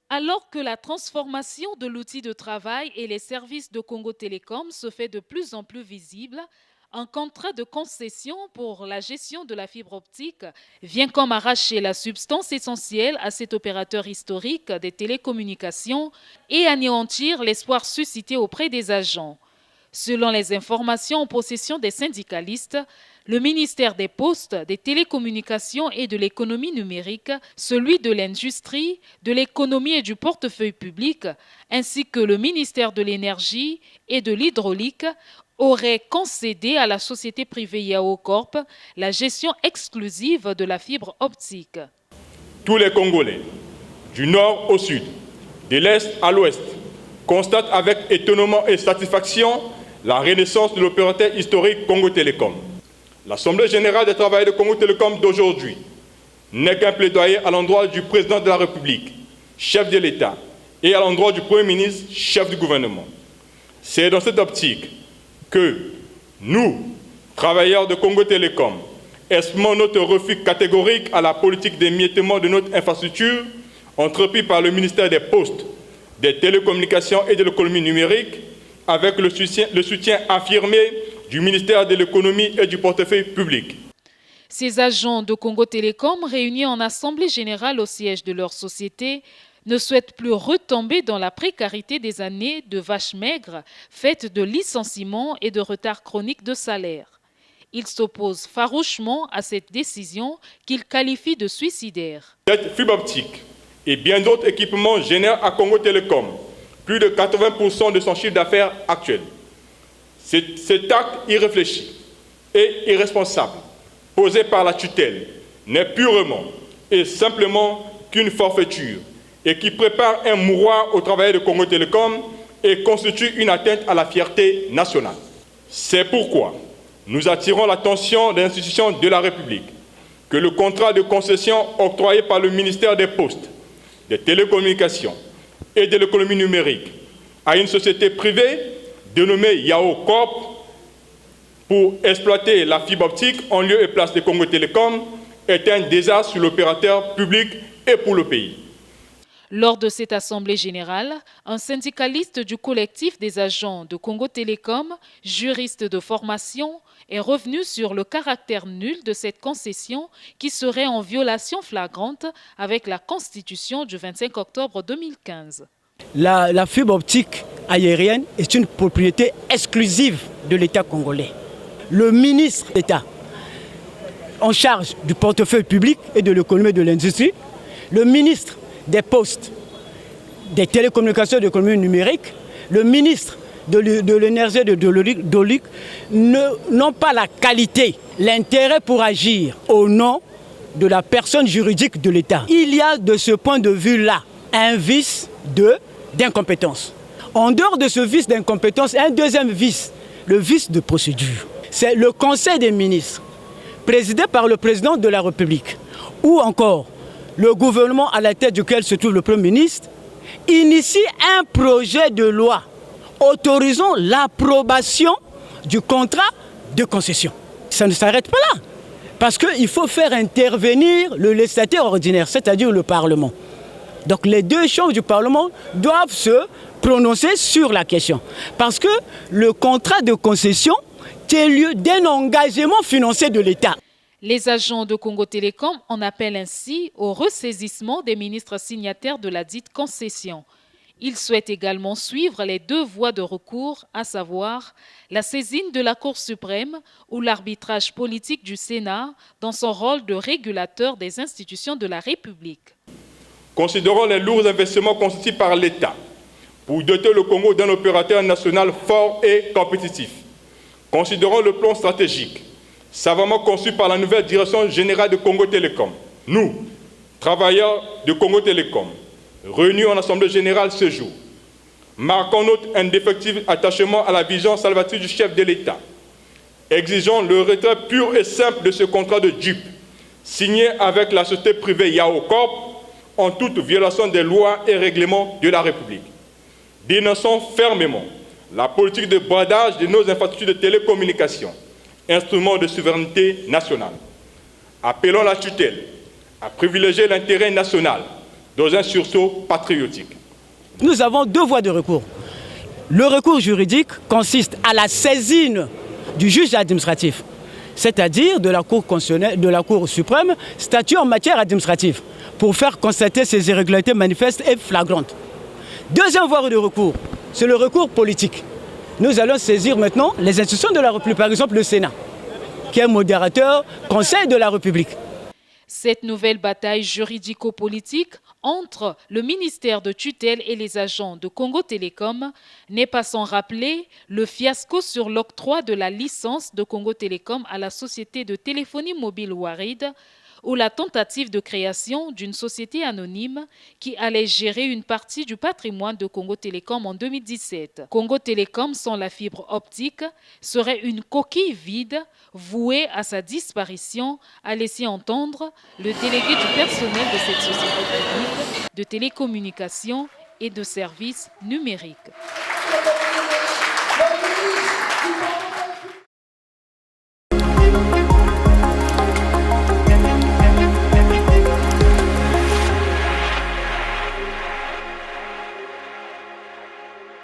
Alors que la transformation de l'outil de travail et les services de Congo Télécom se fait de plus en plus visible, un contrat de concession pour la gestion de la fibre optique vient comme arracher la substance essentielle à cet opérateur historique des télécommunications et anéantir l'espoir suscité auprès des agents. Selon les informations en possession des syndicalistes, le ministère des Postes, des Télécommunications et de l'Économie numérique, celui de l'Industrie, de l'Économie et du Portefeuille public, ainsi que le ministère de l'Énergie et de l'Hydraulique auraient concédé à la société privée Yao Corp la gestion exclusive de la fibre optique. Tous les Congolais, du nord au sud, de l'est à l'ouest, constatent avec étonnement et satisfaction la renaissance de l'opérateur historique Congo Télécom. L'Assemblée générale des travailleurs de Congo Télécom d'aujourd'hui n'est qu'un plaidoyer à l'endroit du président de la République, chef de l'État, et à l'endroit du Premier ministre, chef du gouvernement. C'est dans cette optique que nous, travailleurs de Congo Télécom, exprimons notre refus catégorique à la politique d'émiettement de notre infrastructure entreprise par le ministère des Postes, des Télécommunications et de l'Économie numérique, avec le soutien affirmé du ministère de l'Économie et du Portefeuille public. Ces agents de Congo Télécom, réunis en assemblée générale au siège de leur société, ne souhaitent plus retomber dans la précarité des années de vaches maigres, faites de licenciements et de retards chroniques de salaire. Ils s'opposent farouchement à cette décision qu'ils qualifient de suicidaire. Cette fibre optique et bien d'autres équipements génèrent à Congo Télécom plus de 80% de son chiffre d'affaires actuel. Cet acte irréfléchi et irresponsable posé par la tutelle n'est purement et simplement qu'une forfaiture et qui prépare un mouroir aux travailleurs de Congo Télécom et constitue une atteinte à la fierté nationale. C'est pourquoi nous attirons l'attention des institutions de la République que le contrat de concession octroyé par le ministère des Postes, des Télécommunications et de l'Économie numérique à une société privée dénommée Yao Corp pour exploiter la fibre optique en lieu et place de Congo Télécom est un désastre sur l'opérateur public et pour le pays. Lors de cette assemblée générale, un syndicaliste du collectif des agents de Congo Télécom, juriste de formation, est revenu sur le caractère nul de cette concession qui serait en violation flagrante avec la Constitution du 25 octobre 2015. La fibre optique aérienne est une propriété exclusive de l'État congolais. Le ministre d'État en charge du portefeuille public et de l'économie et de l'industrie, le ministre des Postes, des Télécommunications et de l'économie numérique, le ministre de l'énergie et de l'hydraulique n'ont pas la qualité, l'intérêt pour agir au nom de la personne juridique de l'État. Il y a de ce point de vue-là un vice d'incompétence. En dehors de ce vice d'incompétence, un deuxième vice, le vice de procédure. C'est le Conseil des ministres, présidé par le président de la République, ou encore le gouvernement à la tête duquel se trouve le Premier ministre, initie un projet de loi autorisant l'approbation du contrat de concession. Ça ne s'arrête pas là, parce qu'il faut faire intervenir le législateur ordinaire, c'est-à-dire le Parlement. Donc les deux chambres du Parlement doivent se prononcer sur la question, parce que le contrat de concession tient lieu d'un engagement financier de l'État. Les agents de Congo Télécom en appellent ainsi au ressaisissement des ministres signataires de la dite concession. Ils souhaitent également suivre les deux voies de recours, à savoir la saisine de la Cour suprême ou l'arbitrage politique du Sénat dans son rôle de régulateur des institutions de la République. Considérons les lourds investissements consentis par l'État pour doter le Congo d'un opérateur national fort et compétitif. Considérons le plan stratégique savamment conçu par la nouvelle direction générale de Congo Télécom. Nous, travailleurs de Congo Télécom, réunis en Assemblée générale ce jour, marquons notre indéfectible attachement à la vision salvatrice du chef de l'État. Exigeons le retrait pur et simple de ce contrat de dupe, signé avec la société privée Yao Corp, en toute violation des lois et règlements de la République. Dénonçons fermement la politique de bradage de nos infrastructures de télécommunications, instrument de souveraineté nationale. Appelons la tutelle à privilégier l'intérêt national dans un sursaut patriotique. Nous avons deux voies de recours. Le recours juridique consiste à la saisine du juge administratif, c'est-à-dire de la Cour constitutionnelle, de la Cour suprême, statut en matière administrative, pour faire constater ces irrégularités manifestes et flagrantes. Deuxième voie de recours, c'est le recours politique. Nous allons saisir maintenant les institutions de la République, par exemple le Sénat, qui est modérateur, Conseil de la République. Cette nouvelle bataille juridico-politique entre le ministère de tutelle et les agents de Congo Télécom n'est pas sans rappeler le fiasco sur l'octroi de la licence de Congo Télécom à la société de téléphonie mobile Warid, ou la tentative de création d'une société anonyme qui allait gérer une partie du patrimoine de Congo Télécom en 2017. Congo Télécom, sans la fibre optique, serait une coquille vide vouée à sa disparition, a laissé entendre le délégué du personnel de cette société publique de télécommunications et de services numériques.